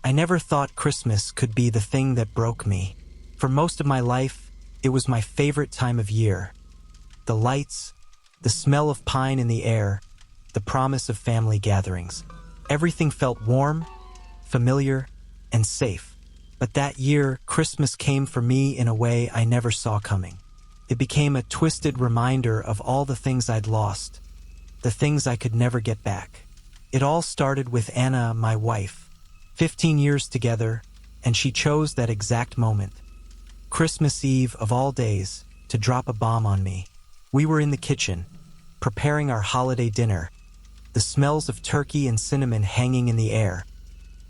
I never thought Christmas could be the thing that broke me. For most of my life, it was my favorite time of year. The lights, the smell of pine in the air, the promise of family gatherings. Everything felt warm, familiar, and safe. But that year, Christmas came for me in a way I never saw coming. It became a twisted reminder of all the things I'd lost, the things I could never get back. It all started with Anna, my wife. 15 years together, and she chose that exact moment, Christmas Eve of all days, to drop a bomb on me. We were in the kitchen, preparing our holiday dinner, the smells of turkey and cinnamon hanging in the air,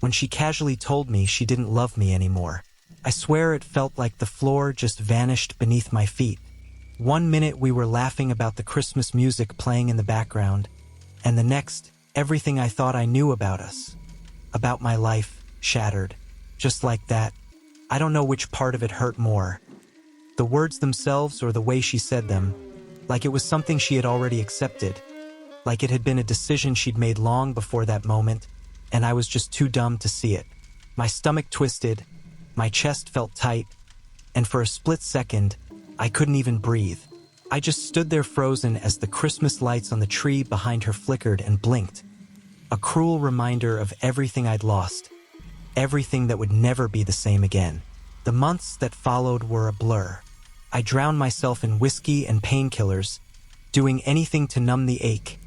when she casually told me she didn't love me anymore. I swear it felt like the floor just vanished beneath my feet. One minute we were laughing about the Christmas music playing in the background, and the next, everything I thought I knew about us, about my life, shattered. Just like that. I don't know which part of it hurt more, the words themselves or the way she said them, like it was something she had already accepted, like it had been a decision she'd made long before that moment, and I was just too dumb to see it. My stomach twisted, my chest felt tight, and for a split second, I couldn't even breathe. I just stood there frozen as the Christmas lights on the tree behind her flickered and blinked. A cruel reminder of everything I'd lost, everything that would never be the same again. The months that followed were a blur. I drowned myself in whiskey and painkillers, doing anything to numb the ache,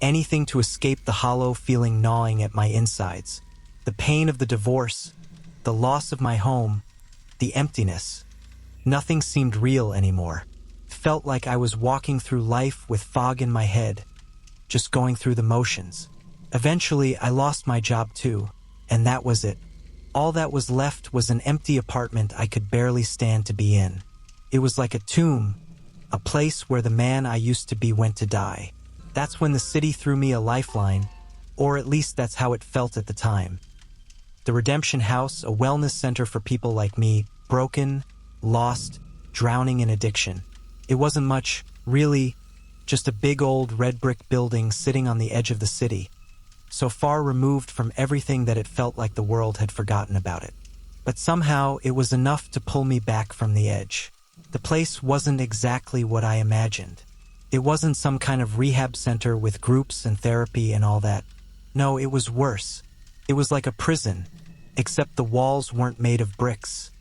anything to escape the hollow feeling gnawing at my insides. The pain of the divorce, the loss of my home, the emptiness. Nothing seemed real anymore. Felt like I was walking through life with fog in my head, just going through the motions. Eventually, I lost my job too, and that was it. All that was left was an empty apartment I could barely stand to be in. It was like a tomb, a place where the man I used to be went to die. That's when the city threw me a lifeline, or at least that's how it felt at the time. The Redemption House, a wellness center for people like me, broken, lost, drowning in addiction. It wasn't much, really, just a big old red brick building sitting on the edge of the city, so far removed from everything that it felt like the world had forgotten about it. But somehow it was enough to pull me back from the edge. The place wasn't exactly what I imagined. It wasn't some kind of rehab center with groups and therapy and all that. No, it was worse. It was like a prison, except the walls weren't made of bricks.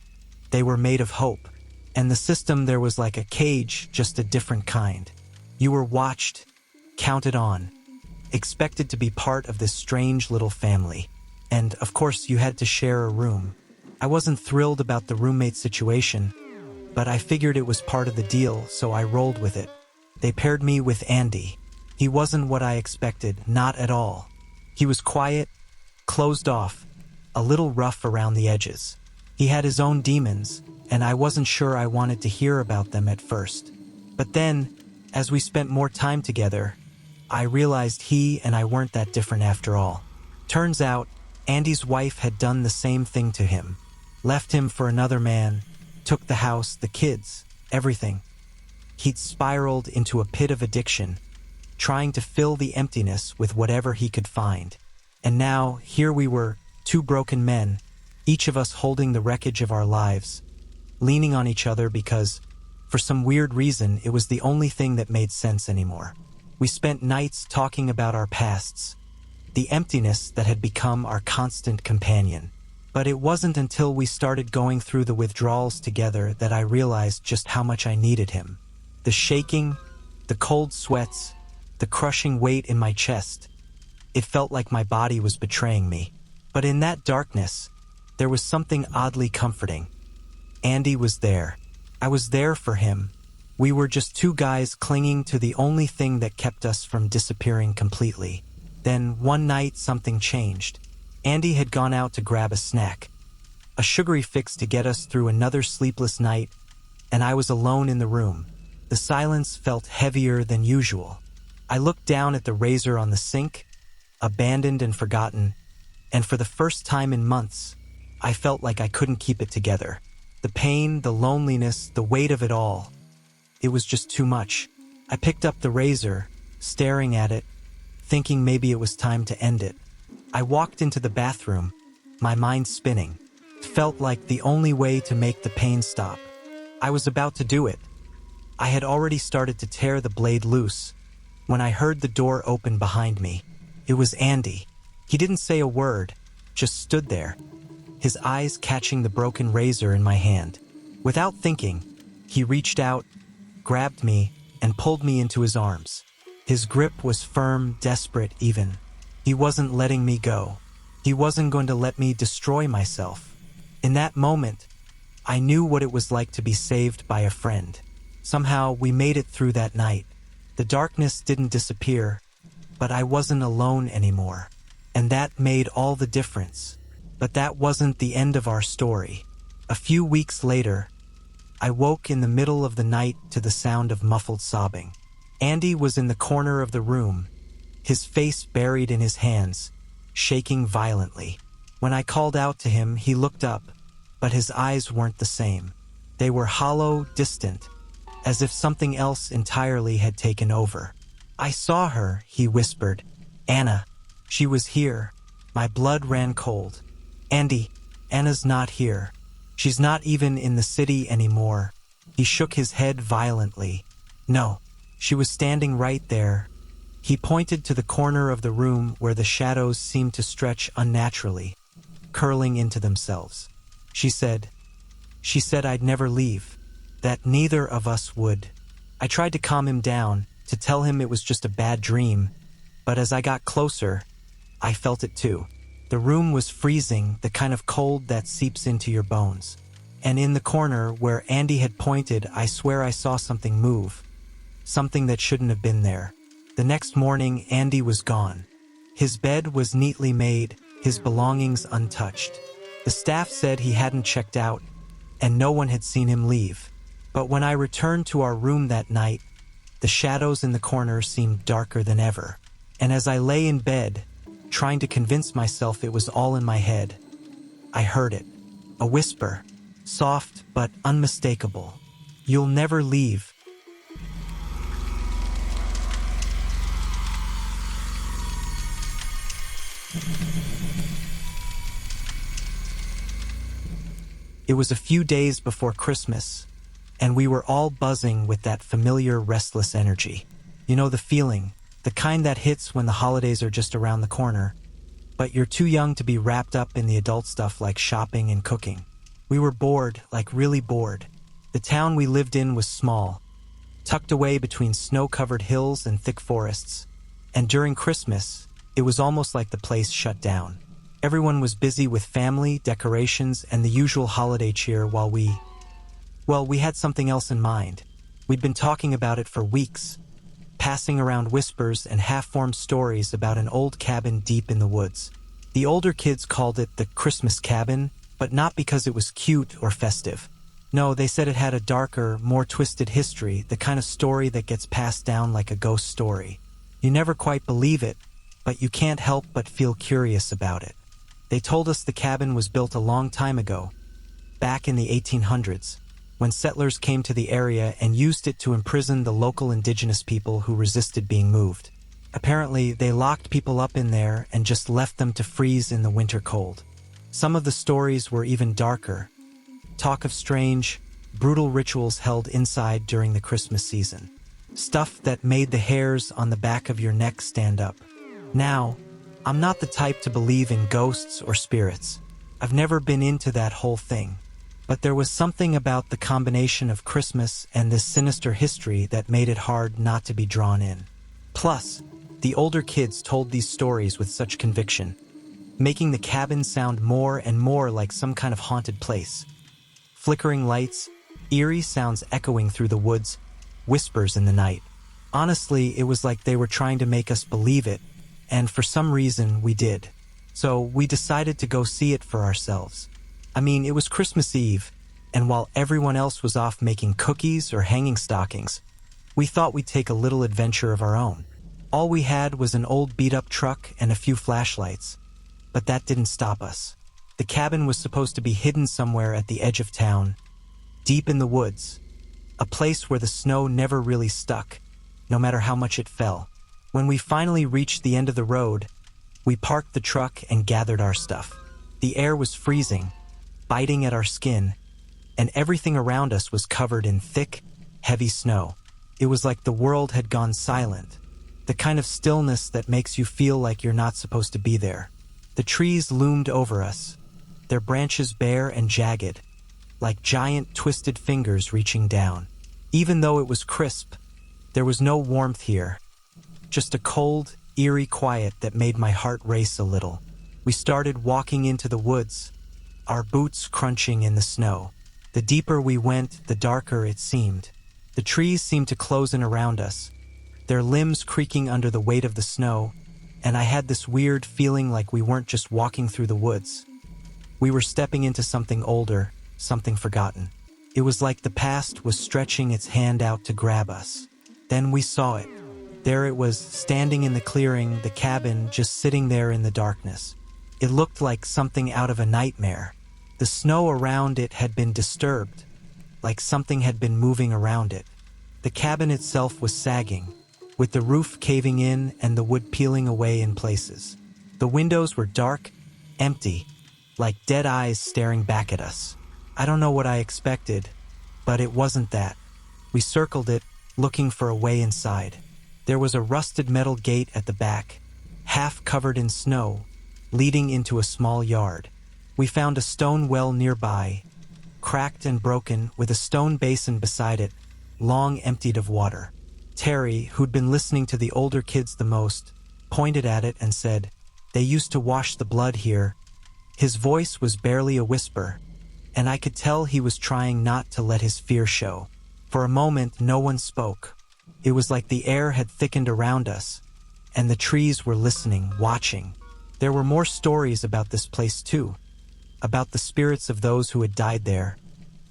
They were made of hope. And the system there was like a cage, just a different kind. You were watched, counted on, expected to be part of this strange little family. And, of course, you had to share a room. I wasn't thrilled about the roommate situation, but I figured it was part of the deal, so I rolled with it. They paired me with Andy. He wasn't what I expected, not at all. He was quiet, closed off, a little rough around the edges. He had his own demons, and I wasn't sure I wanted to hear about them at first. But then, as we spent more time together, I realized he and I weren't that different after all. Turns out, Andy's wife had done the same thing to him. Left him for another man, took the house, the kids, everything. He'd spiraled into a pit of addiction, trying to fill the emptiness with whatever he could find. And now, here we were, two broken men, each of us holding the wreckage of our lives, leaning on each other because, for some weird reason, it was the only thing that made sense anymore. We spent nights talking about our pasts, the emptiness that had become our constant companion. But it wasn't until we started going through the withdrawals together that I realized just how much I needed him. The shaking, the cold sweats, the crushing weight in my chest. It felt like my body was betraying me. But in that darkness, there was something oddly comforting. Andy was there. I was there for him. We were just two guys clinging to the only thing that kept us from disappearing completely. Then, one night, something changed. Andy had gone out to grab a snack, a sugary fix to get us through another sleepless night, and I was alone in the room. The silence felt heavier than usual. I looked down at the razor on the sink, abandoned and forgotten, and for the first time in months, I felt like I couldn't keep it together. The pain, the loneliness, the weight of it all. It was just too much. I picked up the razor, staring at it, thinking maybe it was time to end it. I walked into the bathroom, my mind spinning. It felt like the only way to make the pain stop. I was about to do it. I had already started to tear the blade loose when I heard the door open behind me. It was Andy. He didn't say a word, just stood there, his eyes catching the broken razor in my hand. Without thinking, he reached out, grabbed me, and pulled me into his arms. His grip was firm, desperate even. He wasn't letting me go. He wasn't going to let me destroy myself. In that moment, I knew what it was like to be saved by a friend. Somehow, we made it through that night. The darkness didn't disappear, but I wasn't alone anymore. And that made all the difference. But that wasn't the end of our story. A few weeks later, I woke in the middle of the night to the sound of muffled sobbing. Andy was in the corner of the room, his face buried in his hands, shaking violently. When I called out to him, he looked up, but his eyes weren't the same. They were hollow, distant, as if something else entirely had taken over. "I saw her," he whispered. "Anna. She was here." My blood ran cold. "Andy, Anna's not here. She's not even in the city anymore." He shook his head violently. "No, she was standing right there." He pointed to the corner of the room where the shadows seemed to stretch unnaturally, curling into themselves. She said I'd never leave, that neither of us would. I tried to calm him down, to tell him it was just a bad dream, but as I got closer, I felt it too. The room was freezing, the kind of cold that seeps into your bones. And in the corner where Andy had pointed, I swear I saw something move, something that shouldn't have been there. The next morning, Andy was gone. His bed was neatly made, his belongings untouched. The staff said he hadn't checked out, and no one had seen him leave. But when I returned to our room that night, the shadows in the corner seemed darker than ever. And as I lay in bed, trying to convince myself it was all in my head, I heard it. A whisper, soft but unmistakable. "You'll never leave." It was a few days before Christmas, and we were all buzzing with that familiar restless energy. You know the feeling, the kind that hits when the holidays are just around the corner, but you're too young to be wrapped up in the adult stuff like shopping and cooking. We were bored, like really bored. The town we lived in was small, tucked away between snow-covered hills and thick forests, and during Christmas, it was almost like the place shut down. Everyone was busy with family, decorations, and the usual holiday cheer while we had something else in mind. We'd been talking about it for weeks, passing around whispers and half-formed stories about an old cabin deep in the woods. The older kids called it the Christmas cabin, but not because it was cute or festive. No, they said it had a darker, more twisted history, the kind of story that gets passed down like a ghost story. You never quite believe it, but you can't help but feel curious about it. They told us the cabin was built a long time ago, back in the 1800s, when settlers came to the area and used it to imprison the local indigenous people who resisted being moved. Apparently, they locked people up in there and just left them to freeze in the winter cold. Some of the stories were even darker. Talk of strange, brutal rituals held inside during the Christmas season. Stuff that made the hairs on the back of your neck stand up. Now, I'm not the type to believe in ghosts or spirits. I've never been into that whole thing. But there was something about the combination of Christmas and this sinister history that made it hard not to be drawn in. Plus, the older kids told these stories with such conviction, making the cabin sound more and more like some kind of haunted place. Flickering lights, eerie sounds echoing through the woods, whispers in the night. Honestly, it was like they were trying to make us believe it, and for some reason we did. So we decided to go see it for ourselves. I mean, it was Christmas Eve, and while everyone else was off making cookies or hanging stockings, we thought we'd take a little adventure of our own. All we had was an old beat-up truck and a few flashlights, but that didn't stop us. The cabin was supposed to be hidden somewhere at the edge of town, deep in the woods, a place where the snow never really stuck, no matter how much it fell. When we finally reached the end of the road, we parked the truck and gathered our stuff. The air was freezing, biting at our skin, and everything around us was covered in thick, heavy snow. It was like the world had gone silent, the kind of stillness that makes you feel like you're not supposed to be there. The trees loomed over us, their branches bare and jagged, like giant twisted fingers reaching down. Even though it was crisp, there was no warmth here, just a cold, eerie quiet that made my heart race a little. We started walking into the woods, our boots crunching in the snow. The deeper we went, the darker it seemed. The trees seemed to close in around us, their limbs creaking under the weight of the snow, and I had this weird feeling like we weren't just walking through the woods. We were stepping into something older, something forgotten. It was like the past was stretching its hand out to grab us. Then we saw it. There it was, standing in the clearing, the cabin just sitting there in the darkness. It looked like something out of a nightmare. The snow around it had been disturbed, like something had been moving around it. The cabin itself was sagging, with the roof caving in and the wood peeling away in places. The windows were dark, empty, like dead eyes staring back at us. I don't know what I expected, but it wasn't that. We circled it, looking for a way inside. There was a rusted metal gate at the back, half covered in snow, leading into a small yard. We found a stone well nearby, cracked and broken, with a stone basin beside it, long emptied of water. Terry, who'd been listening to the older kids the most, pointed at it and said, "They used to wash the blood here." His voice was barely a whisper, and I could tell he was trying not to let his fear show. For a moment, no one spoke. It was like the air had thickened around us, and the trees were listening, watching. There were more stories about this place too, about the spirits of those who had died there,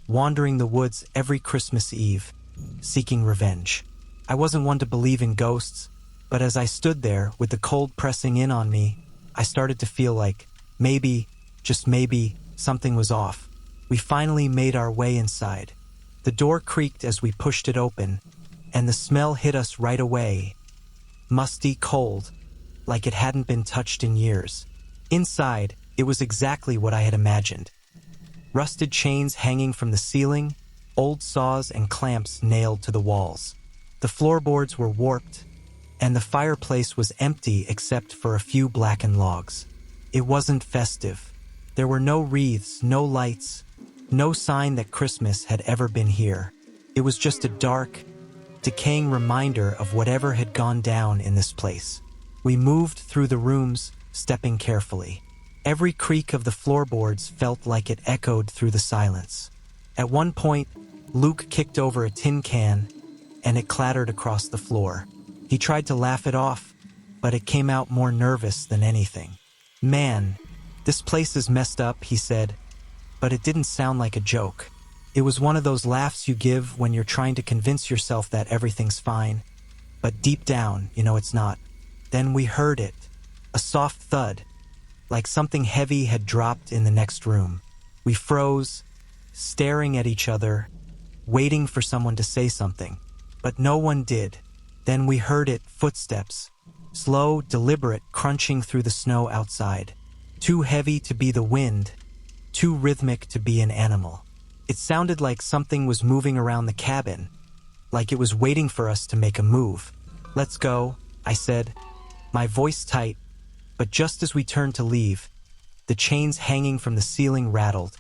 wandering the woods every Christmas Eve, seeking revenge. I wasn't one to believe in ghosts, but as I stood there with the cold pressing in on me, I started to feel like maybe, just maybe, something was off. We finally made our way inside. The door creaked as we pushed it open, and the smell hit us right away. Musty, cold, like it hadn't been touched in years. Inside, it was exactly what I had imagined. Rusted chains hanging from the ceiling, old saws and clamps nailed to the walls. The floorboards were warped, and the fireplace was empty except for a few blackened logs. It wasn't festive. There were no wreaths, no lights, no sign that Christmas had ever been here. It was just a dark, decaying reminder of whatever had gone down in this place. We moved through the rooms, stepping carefully. Every creak of the floorboards felt like it echoed through the silence. At one point, Luke kicked over a tin can, and it clattered across the floor. He tried to laugh it off, but it came out more nervous than anything. "Man, this place is messed up," he said, but it didn't sound like a joke. It was one of those laughs you give when you're trying to convince yourself that everything's fine, but deep down, you know it's not. Then we heard it, a soft thud, like something heavy had dropped in the next room. We froze, staring at each other, waiting for someone to say something, but no one did. Then we heard it, footsteps, slow, deliberate, crunching through the snow outside. Too heavy to be the wind, too rhythmic to be an animal. It sounded like something was moving around the cabin, like it was waiting for us to make a move. "Let's go," I said, my voice tight, but just as we turned to leave, the chains hanging from the ceiling rattled,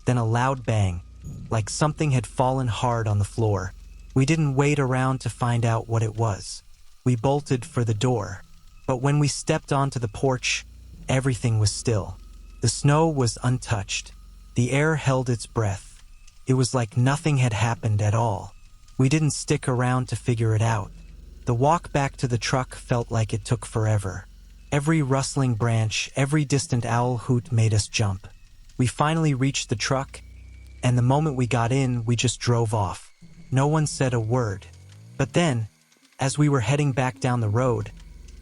then a loud bang, like something had fallen hard on the floor. We didn't wait around to find out what it was. We bolted for the door, but when we stepped onto the porch, everything was still. The snow was untouched. The air held its breath. It was like nothing had happened at all. We didn't stick around to figure it out. The walk back to the truck felt like it took forever. Every rustling branch, every distant owl hoot made us jump. We finally reached the truck, and the moment we got in, we just drove off. No one said a word. But then, as we were heading back down the road,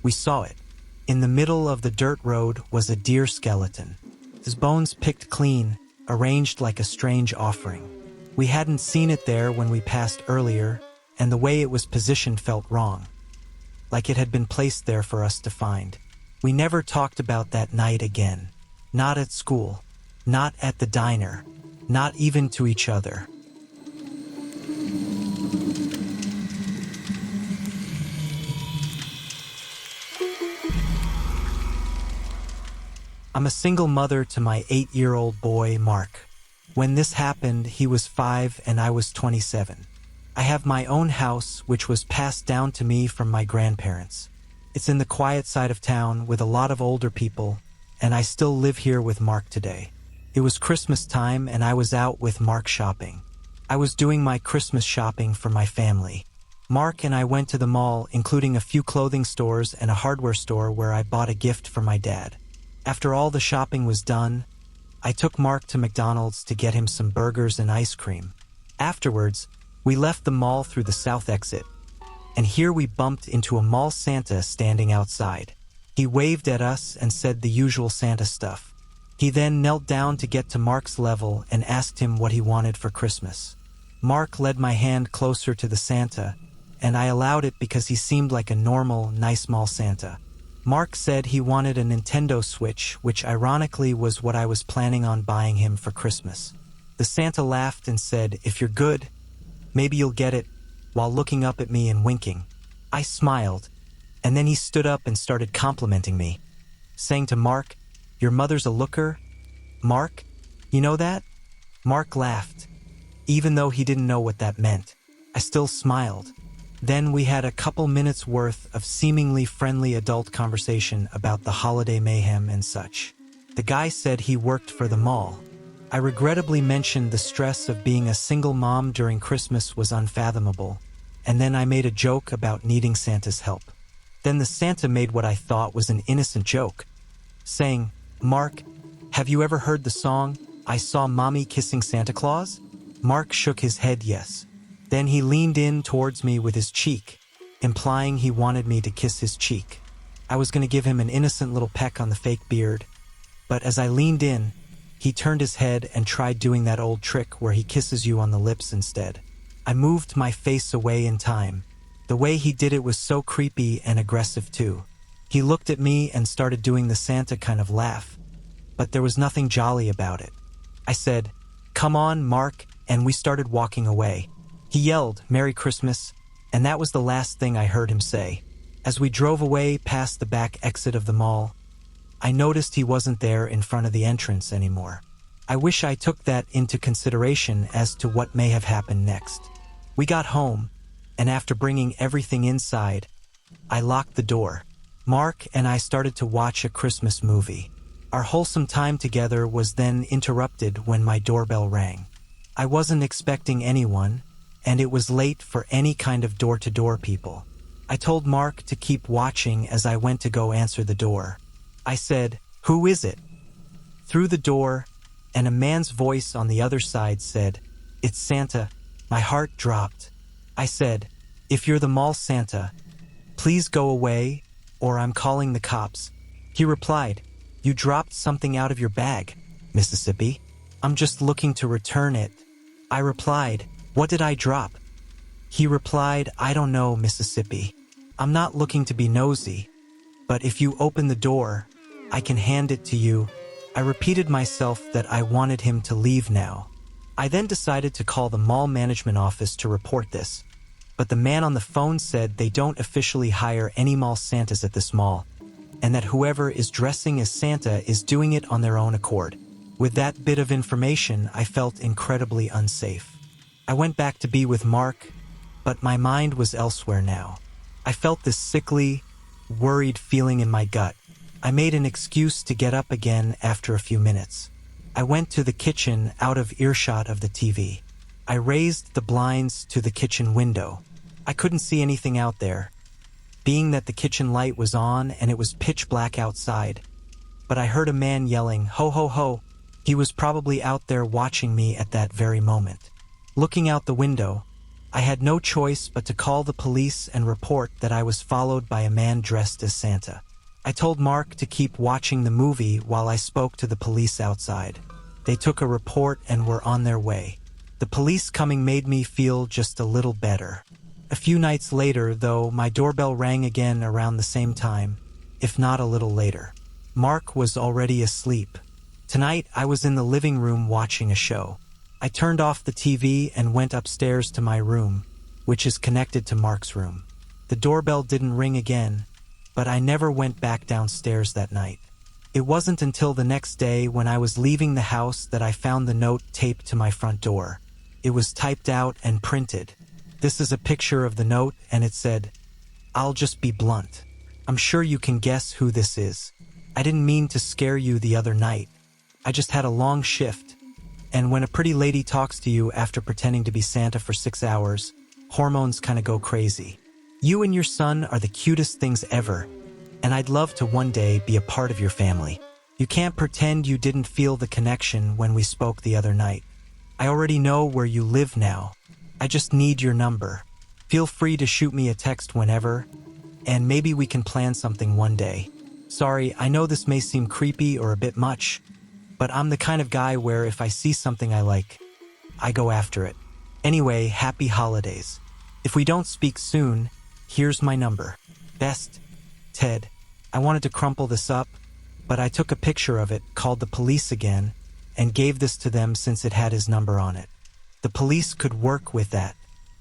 we saw it. In the middle of the dirt road was a deer skeleton. His bones picked clean, arranged like a strange offering. We hadn't seen it there when we passed earlier, and the way it was positioned felt wrong, like it had been placed there for us to find. We never talked about that night again. Not at school. Not at the diner. Not even to each other. I'm a single mother to my 8-year-old boy, Mark. When this happened, he was 5 and I was 27. I have my own house, which was passed down to me from my grandparents. It's in the quiet side of town with a lot of older people, and I still live here with Mark today. It was Christmas time and I was out with Mark shopping. I was doing my Christmas shopping for my family. Mark and I went to the mall, including a few clothing stores and a hardware store where I bought a gift for my dad. After all the shopping was done, I took Mark to McDonald's to get him some burgers and ice cream. Afterwards, we left the mall through the south exit, and here we bumped into a mall Santa standing outside. He waved at us and said the usual Santa stuff. He then knelt down to get to Mark's level and asked him what he wanted for Christmas. Mark led my hand closer to the Santa, and I allowed it because he seemed like a normal, nice mall Santa. Mark said he wanted a Nintendo Switch, which ironically was what I was planning on buying him for Christmas. The Santa laughed and said, "If you're good, maybe you'll get it," while looking up at me and winking. I smiled, and then he stood up and started complimenting me, saying to Mark, "Your mother's a looker? Mark, you know that?" Mark laughed, even though he didn't know what that meant. I still smiled. Then we had a couple minutes worth of seemingly friendly adult conversation about the holiday mayhem and such. The guy said he worked for the mall. I regrettably mentioned the stress of being a single mom during Christmas was unfathomable, and then I made a joke about needing Santa's help. Then the Santa made what I thought was an innocent joke, saying, "Mark, have you ever heard the song, 'I Saw Mommy Kissing Santa Claus'?" Mark shook his head yes. Then he leaned in towards me with his cheek, implying he wanted me to kiss his cheek. I was going to give him an innocent little peck on the fake beard, but as I leaned in, he turned his head and tried doing that old trick where he kisses you on the lips instead. I moved my face away in time. The way he did it was so creepy and aggressive too. He looked at me and started doing the Santa kind of laugh, but there was nothing jolly about it. I said, "Come on, Mark," and we started walking away. He yelled, "Merry Christmas," and that was the last thing I heard him say. As we drove away past the back exit of the mall, I noticed he wasn't there in front of the entrance anymore. I wish I took that into consideration as to what may have happened next. We got home, and after bringing everything inside, I locked the door. Mark and I started to watch a Christmas movie. Our wholesome time together was then interrupted when my doorbell rang. I wasn't expecting anyone, and it was late for any kind of door-to-door people. I told Mark to keep watching as I went to go answer the door. I said, "Who is it?" Through the door, and a man's voice on the other side said, "It's Santa." My heart dropped. I said, "If you're the mall Santa, please go away, or I'm calling the cops." He replied, "You dropped something out of your bag, Mississippi. I'm just looking to return it." I replied, "What did I drop?" He replied, "I don't know, Mississippi. I'm not looking to be nosy, but if you open the door, I can hand it to you." I repeated myself that I wanted him to leave now. I then decided to call the mall management office to report this, but the man on the phone said they don't officially hire any mall Santas at this mall, and that whoever is dressing as Santa is doing it on their own accord. With that bit of information, I felt incredibly unsafe. I went back to be with Mark, but my mind was elsewhere now. I felt this sickly, worried feeling in my gut. I made an excuse to get up again after a few minutes. I went to the kitchen out of earshot of the TV. I raised the blinds to the kitchen window. I couldn't see anything out there, being that the kitchen light was on and it was pitch black outside. But I heard a man yelling, "Ho, ho, ho." He was probably out there watching me at that very moment. Looking out the window, I had no choice but to call the police and report that I was followed by a man dressed as Santa. I told Mark to keep watching the movie while I spoke to the police outside. They took a report and were on their way. The police coming made me feel just a little better. A few nights later, though, my doorbell rang again around the same time, if not a little later. Mark was already asleep, Tonight, I was in the living room watching a show. I turned off the TV and went upstairs to my room, which is connected to Mark's room. The doorbell didn't ring again, but I never went back downstairs that night. It wasn't until the next day when I was leaving the house that I found the note taped to my front door. It was typed out and printed. This is a picture of the note, and it said, "I'll just be blunt. I'm sure you can guess who this is. I didn't mean to scare you the other night. I just had a long shift, and when a pretty lady talks to you after pretending to be Santa for 6 hours, hormones kind of go crazy. You and your son are the cutest things ever, and I'd love to one day be a part of your family. You can't pretend you didn't feel the connection when we spoke the other night. I already know where you live now. I just need your number. Feel free to shoot me a text whenever, and maybe we can plan something one day. Sorry, I know this may seem creepy or a bit much, but I'm the kind of guy where if I see something I like, I go after it. Anyway, happy holidays. If we don't speak soon, here's my number. Best, Ted." I wanted to crumple this up, but I took a picture of it, called the police again, and gave this to them since it had his number on it. The police could work with that.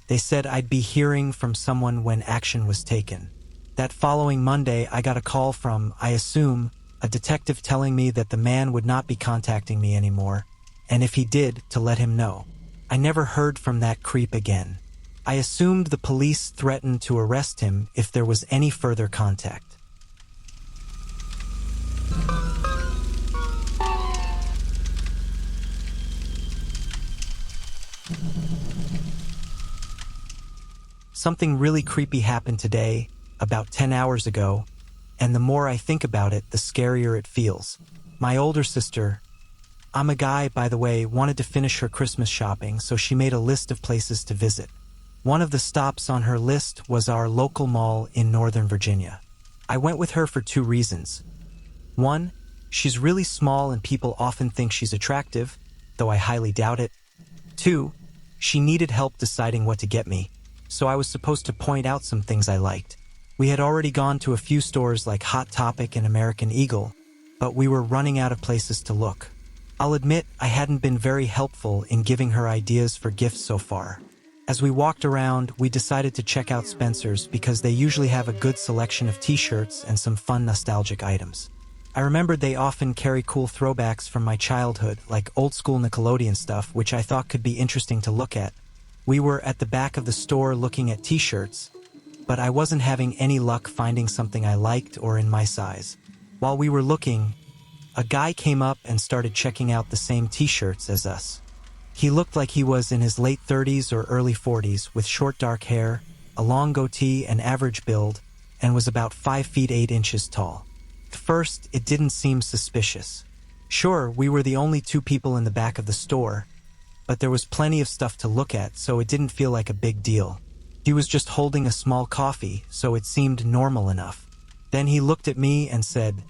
They said I'd be hearing from someone when action was taken. That following Monday, I got a call from, I assume, a detective telling me that the man would not be contacting me anymore, and if he did, to let him know. I never heard from that creep again. I assumed the police threatened to arrest him if there was any further contact. Something really creepy happened today, about 10 hours ago, and the more I think about it, the scarier it feels. My older sister, I'm a guy, by the way, wanted to finish her Christmas shopping, so she made a list of places to visit. One of the stops on her list was our local mall in Northern Virginia. I went with her for 2 reasons. 1, she's really small and people often think she's attractive, though I highly doubt it. 2, she needed help deciding what to get me, so I was supposed to point out some things I liked. We had already gone to a few stores like Hot Topic and American Eagle, but we were running out of places to look. I'll admit I hadn't been very helpful in giving her ideas for gifts so far. As we walked around, we decided to check out Spencer's because they usually have a good selection of t-shirts and some fun nostalgic items. I remembered they often carry cool throwbacks from my childhood, like old-school Nickelodeon stuff, which I thought could be interesting to look at. We were at the back of the store looking at t-shirts, but I wasn't having any luck finding something I liked or in my size. While we were looking, a guy came up and started checking out the same t-shirts as us. He looked like he was in his late 30s or early 40s, with short dark hair, a long goatee and average build, and was about 5 feet 8 inches tall. At first, it didn't seem suspicious. Sure, we were the only 2 people in the back of the store, but there was plenty of stuff to look at, so it didn't feel like a big deal. He was just holding a small coffee, so it seemed normal enough. Then he looked at me and said,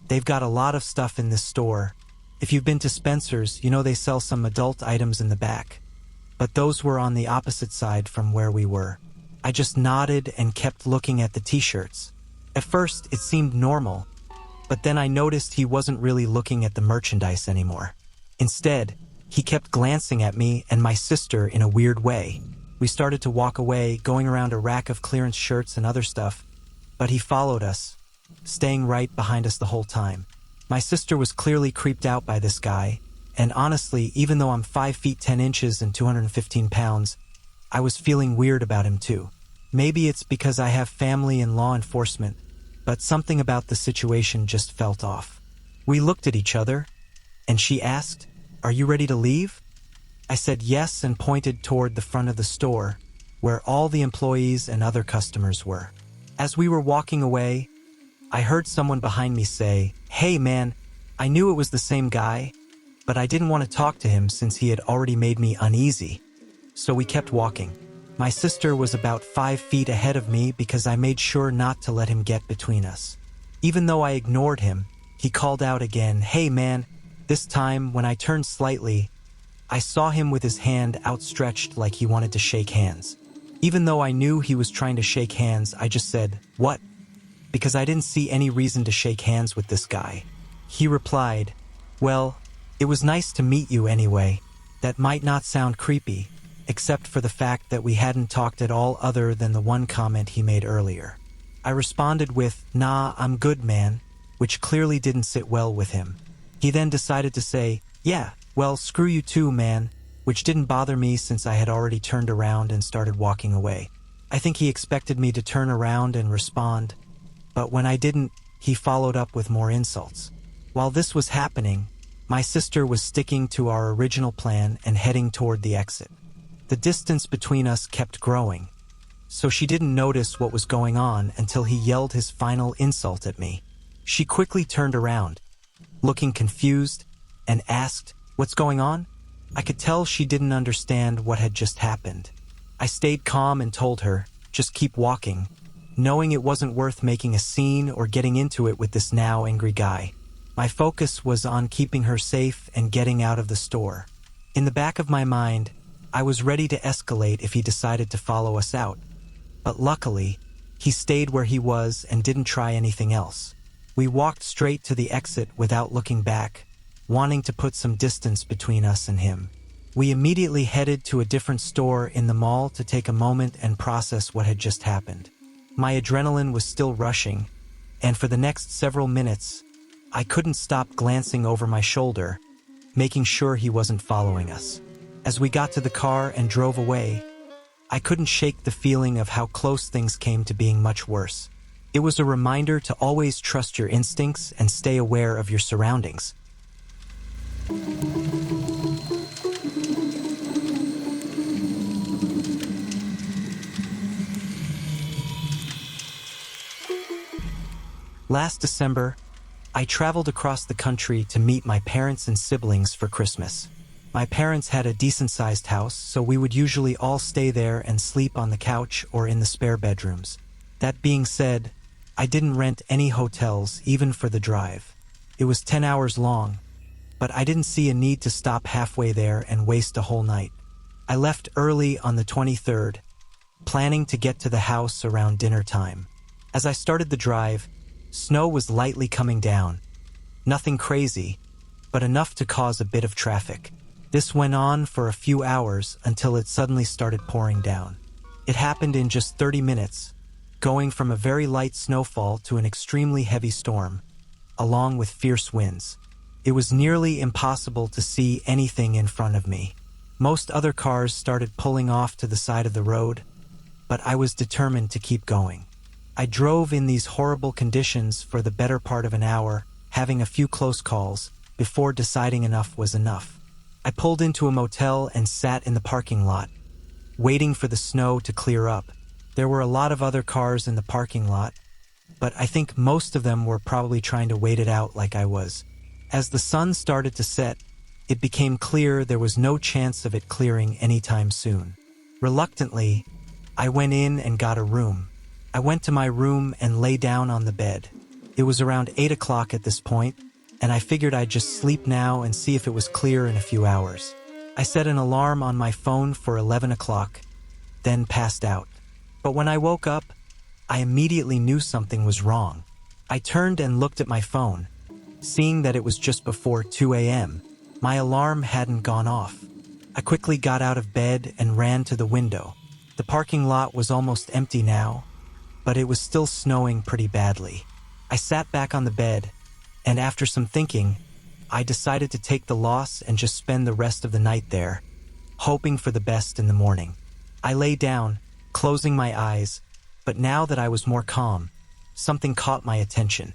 "They've got a lot of stuff in this store. If you've been to Spencer's, you know they sell some adult items in the back. But those were on the opposite side from where we were." I just nodded and kept looking at the t-shirts. At first, it seemed normal, but then I noticed he wasn't really looking at the merchandise anymore. Instead, he kept glancing at me and my sister in a weird way. We started to walk away, going around a rack of clearance shirts and other stuff, but he followed us, staying right behind us the whole time. My sister was clearly creeped out by this guy, and honestly, even though I'm 5 feet 10 inches and 215 pounds, I was feeling weird about him too. Maybe it's because I have family in law enforcement, but something about the situation just felt off. We looked at each other, and she asked, "Are you ready to leave?" I said yes and pointed toward the front of the store, where all the employees and other customers were. As we were walking away, I heard someone behind me say, "Hey man," I knew it was the same guy, but I didn't want to talk to him since he had already made me uneasy. So we kept walking. My sister was about 5 feet ahead of me because I made sure not to let him get between us. Even though I ignored him, he called out again, "Hey man." This time, when I turned slightly, I saw him with his hand outstretched like he wanted to shake hands. Even though I knew he was trying to shake hands, I just said, "What?" because I didn't see any reason to shake hands with this guy. He replied, "Well, It was nice to meet you anyway. That might not sound creepy, except for the fact that we hadn't talked at all other than the one comment he made earlier. I responded with, "Nah, I'm good, man," which clearly didn't sit well with him. He then decided to say, "Yeah, well, screw you too, man," which didn't bother me since I had already turned around and started walking away. I think he expected me to turn around and respond, but when I didn't, he followed up with more insults. While this was happening, my sister was sticking to our original plan and heading toward the exit. The distance between us kept growing, so she didn't notice what was going on until he yelled his final insult at me. She quickly turned around, looking confused, and asked, "What's going on?" I could tell she didn't understand what had just happened. I stayed calm and told her, "Just keep walking," knowing it wasn't worth making a scene or getting into it with this now angry guy. My focus was on keeping her safe and getting out of the store. In the back of my mind, I was ready to escalate if he decided to follow us out. But luckily, he stayed where he was and didn't try anything else. We walked straight to the exit without looking back, wanting to put some distance between us and him. We immediately headed to a different store in the mall to take a moment and process what had just happened. My adrenaline was still rushing, and for the next several minutes, I couldn't stop glancing over my shoulder, making sure he wasn't following us. As we got to the car and drove away, I couldn't shake the feeling of how close things came to being much worse. It was a reminder to always trust your instincts and stay aware of your surroundings. Last December, I traveled across the country to meet my parents and siblings for Christmas. My parents had a decent-sized house, so we would usually all stay there and sleep on the couch or in the spare bedrooms. That being said, I didn't rent any hotels, even for the drive. It was 10 hours long, but I didn't see a need to stop halfway there and waste a whole night. I left early on the 23rd, planning to get to the house around dinner time. As I started the drive, snow was lightly coming down. Nothing crazy, but enough to cause a bit of traffic. This went on for a few hours until it suddenly started pouring down. It happened in just 30 minutes, going from a very light snowfall to an extremely heavy storm, along with fierce winds. It was nearly impossible to see anything in front of me. Most other cars started pulling off to the side of the road, but I was determined to keep going. I drove in these horrible conditions for the better part of an hour, having a few close calls, before deciding enough was enough. I pulled into a motel and sat in the parking lot, waiting for the snow to clear up. There were a lot of other cars in the parking lot, but I think most of them were probably trying to wait it out like I was. As the sun started to set, it became clear there was no chance of it clearing anytime soon. Reluctantly, I went in and got a room. I went to my room and lay down on the bed. It was around 8 o'clock at this point, and I figured I'd just sleep now and see if it was clear in a few hours. I set an alarm on my phone for 11 o'clock, then passed out. But when I woke up, I immediately knew something was wrong. I turned and looked at my phone, seeing that it was just before 2 a.m. My alarm hadn't gone off. I quickly got out of bed and ran to the window. The parking lot was almost empty now, but it was still snowing pretty badly. I sat back on the bed, and after some thinking, I decided to take the loss and just spend the rest of the night there, hoping for the best in the morning. I lay down, closing my eyes, but now that I was more calm, something caught my attention.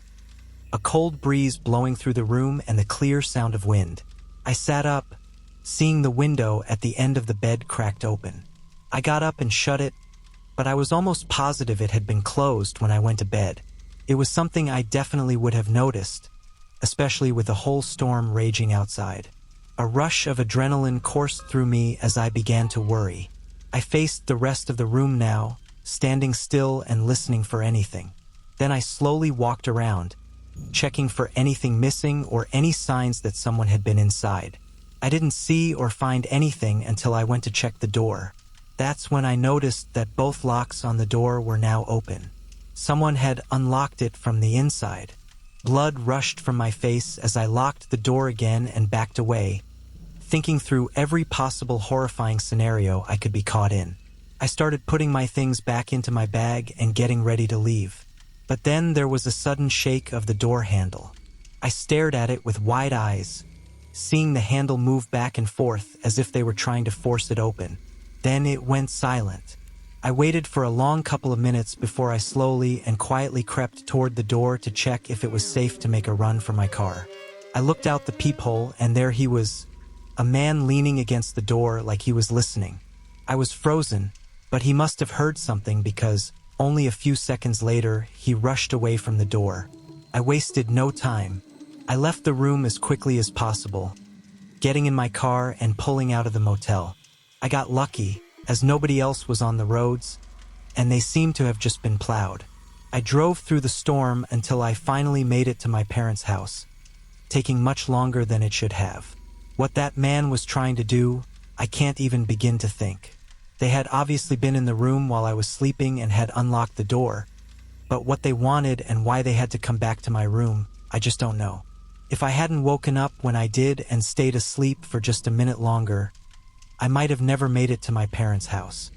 A cold breeze blowing through the room and the clear sound of wind. I sat up, seeing the window at the end of the bed cracked open. I got up and shut it, but I was almost positive it had been closed when I went to bed. It was something I definitely would have noticed, especially with the whole storm raging outside. A rush of adrenaline coursed through me as I began to worry. I faced the rest of the room now, standing still and listening for anything. Then I slowly walked around, checking for anything missing or any signs that someone had been inside. I didn't see or find anything until I went to check the door. That's when I noticed that both locks on the door were now open. Someone had unlocked it from the inside. Blood rushed from my face as I locked the door again and backed away, thinking through every possible horrifying scenario I could be caught in. I started putting my things back into my bag and getting ready to leave. But then there was a sudden shake of the door handle. I stared at it with wide eyes, seeing the handle move back and forth as if they were trying to force it open. Then it went silent. I waited for a long couple of minutes before I slowly and quietly crept toward the door to check if it was safe to make a run for my car. I looked out the peephole, and there he was, a man leaning against the door like he was listening. I was frozen, but he must have heard something because only a few seconds later, he rushed away from the door. I wasted no time. I left the room as quickly as possible, getting in my car and pulling out of the motel. I got lucky, as nobody else was on the roads, and they seemed to have just been plowed. I drove through the storm until I finally made it to my parents' house, taking much longer than it should have. What that man was trying to do, I can't even begin to think. They had obviously been in the room while I was sleeping and had unlocked the door, but what they wanted and why they had to come back to my room, I just don't know. If I hadn't woken up when I did and stayed asleep for just a minute longer, I might have never made it to my parents' house.